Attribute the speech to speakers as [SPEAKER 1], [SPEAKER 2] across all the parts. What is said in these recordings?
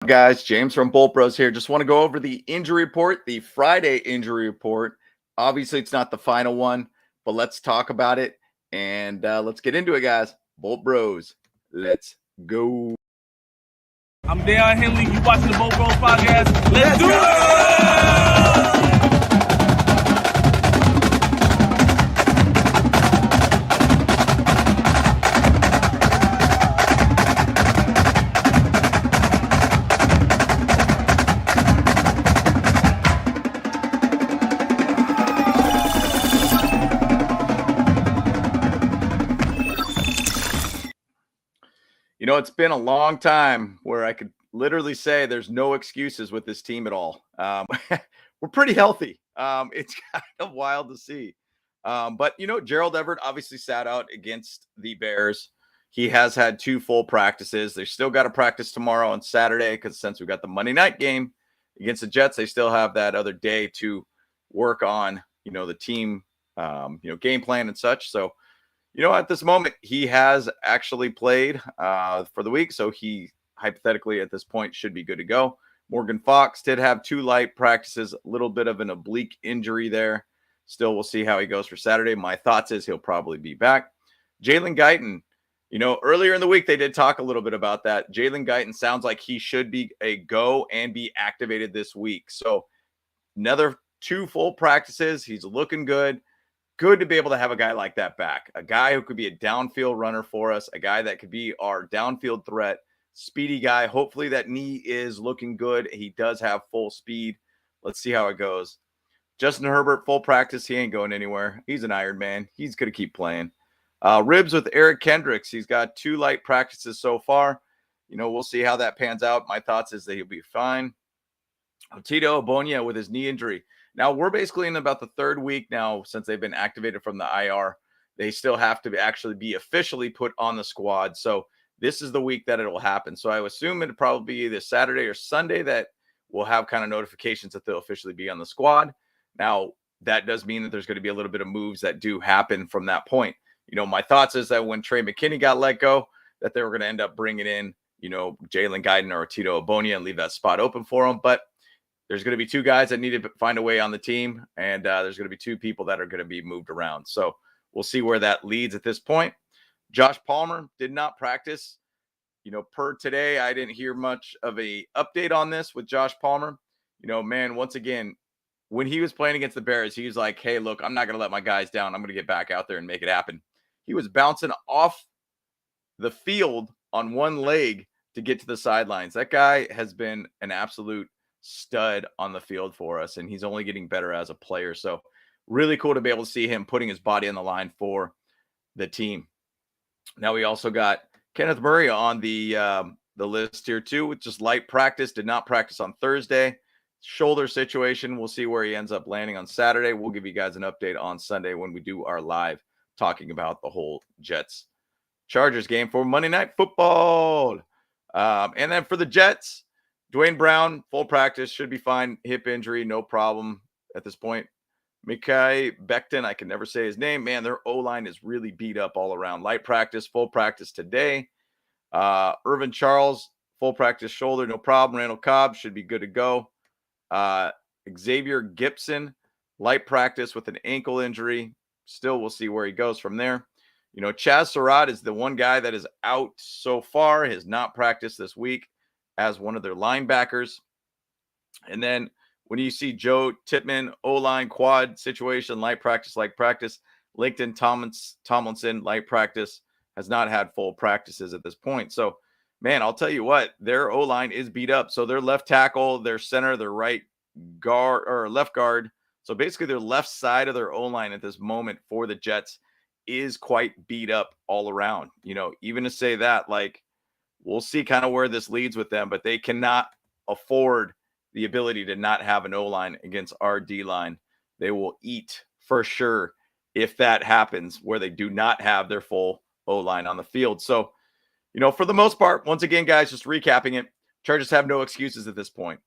[SPEAKER 1] Guys? James from Bolt Bros here. Just want to go over the injury report, the Friday injury report. Obviously, it's not the final one, but let's talk about it and let's get into it, guys. Bolt Bros, let's go.
[SPEAKER 2] I'm Dale Henley. You watching the Boat Bros podcast? Let's do it!
[SPEAKER 1] It's been a long time where I could literally say there's no excuses with this team at all. We're pretty healthy. It's kind of wild to see. But Gerald Everett obviously sat out against the Bears. He has had 2 full practices. They still got to practice tomorrow on Saturday because since we got the Monday night game against the Jets, they still have that other day to work on, the team, game plan and such. So, at this moment, he has actually played for the week. So he hypothetically at this point should be good to go. Morgan Fox did have 2 light practices, a little bit of an oblique injury there. Still, we'll see how he goes for Saturday. My thoughts is he'll probably be back. Jalen Guyton, earlier in the week, they did talk a little bit about that. Jalen Guyton sounds like he should be a go and be activated this week. So another 2 full practices. He's looking good. Good to be able to have a guy like that back, a guy who could be a downfield runner for us, a guy that could be our downfield threat, speedy guy. Hopefully that knee is looking good. He does have full speed. Let's see how it goes. Justin Herbert, full practice. He ain't going anywhere. He's an Iron Man. He's going to keep playing. Ribs with Eric Kendricks. He's got 2 light practices so far. We'll see how that pans out. My thoughts is that he'll be fine. Tito Obonia with his knee injury. Now, we're basically in about the 3rd week now since they've been activated from the IR. They still have to actually be officially put on the squad. So this is the week that it will happen. So I assume it'll probably be either Saturday or Sunday that we'll have kind of notifications that they'll officially be on the squad. Now, that does mean that there's going to be a little bit of moves that do happen from that point. My thoughts is that when Trey McKinney got let go, that they were going to end up bringing in, Jalen Guyton or Tito Obonia and leave that spot open for him. But there's going to be 2 guys that need to find a way on the team, and there's going to be 2 people that are going to be moved around. So we'll see where that leads at this point. Josh Palmer did not practice. Per today, I didn't hear much of a update on this with Josh Palmer. Once again, when he was playing against the Bears, he was like, hey, look, I'm not going to let my guys down. I'm going to get back out there and make it happen. He was bouncing off the field on one leg to get to the sidelines. That guy has been an absolute stud on the field for us, and he's only getting better as a player. So really cool to be able to see him putting his body on the line for the team. Now we also got Kenneth Murray on the list here too, with just light practice. Did not practice on Thursday. Shoulder situation. We'll see where he ends up landing on Saturday. We'll give you guys an update on Sunday when we do our live talking about the whole Jets Chargers game for Monday Night Football. And then for the Jets, Dwayne Brown, full practice, should be fine. Hip injury, no problem at this point. Mekhi Becton, I can never say his name. Man, their O-line is really beat up all around. Light practice, full practice today. Irvin Charles, full practice shoulder, no problem. Randall Cobb should be good to go. Xavier Gibson, light practice with an ankle injury. Still, we'll see where he goes from there. Chaz Surratt is the one guy that is out so far, has not practiced this week as one of their linebackers. And then when you see Joe Tippmann, O-line quad situation, light practice, LinkedIn Tomlinson, light practice, has not had full practices at this point. So, man, I'll tell you what, their O-line is beat up. So their left tackle, their center, their right guard or left guard. So basically their left side of their O-line at this moment for the Jets is quite beat up all around. Even to say that, we'll see kind of where this leads with them, but they cannot afford the ability to not have an O-line against our D-line. They will eat for sure if that happens, where they do not have their full O-line on the field. So, for the most part, once again, guys, just recapping it, Chargers have no excuses at this point.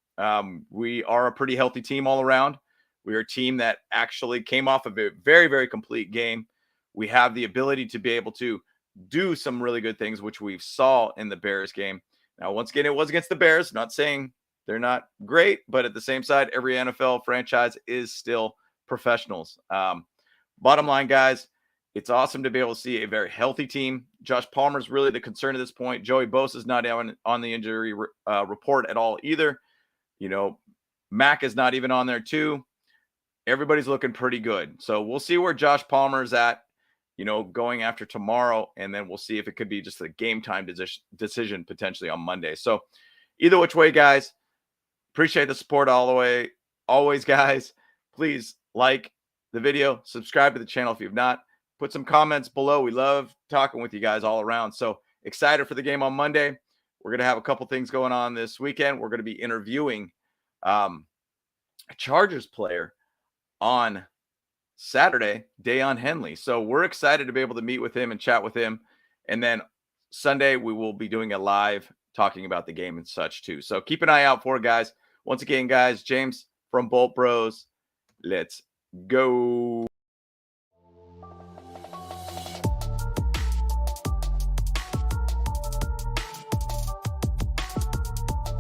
[SPEAKER 1] We are a pretty healthy team all around. We are a team that actually came off of a very, very complete game. We have the ability to be able to do some really good things, which we saw in the Bears game. Now, once again, it was against the Bears. Not saying they're not great, but at the same side, every NFL franchise is still professionals. Bottom line, guys, it's awesome to be able to see a very healthy team. Josh Palmer's really the concern at this point. Joey Bosa's not on the injury report at all either. You know, Mac is not even on there too. Everybody's looking pretty good. So we'll see where Josh Palmer's at, you know, going after tomorrow. And then we'll see if it could be just a game time decision potentially on Monday. So either which way, guys, appreciate the support all the way. Always, guys, please like the video, subscribe to the channel if you've not. Put some comments below. We love talking with you guys all around. So excited for the game on Monday. We're going to have a couple things going on this weekend. We're going to be interviewing a Chargers player on Saturday, Deion Henley. So we're excited to be able to meet with him and chat with him. And then Sunday, we will be doing a live talking about the game and such too. So keep an eye out for it, guys. Once again, guys, James from Bolt Bros. Let's go.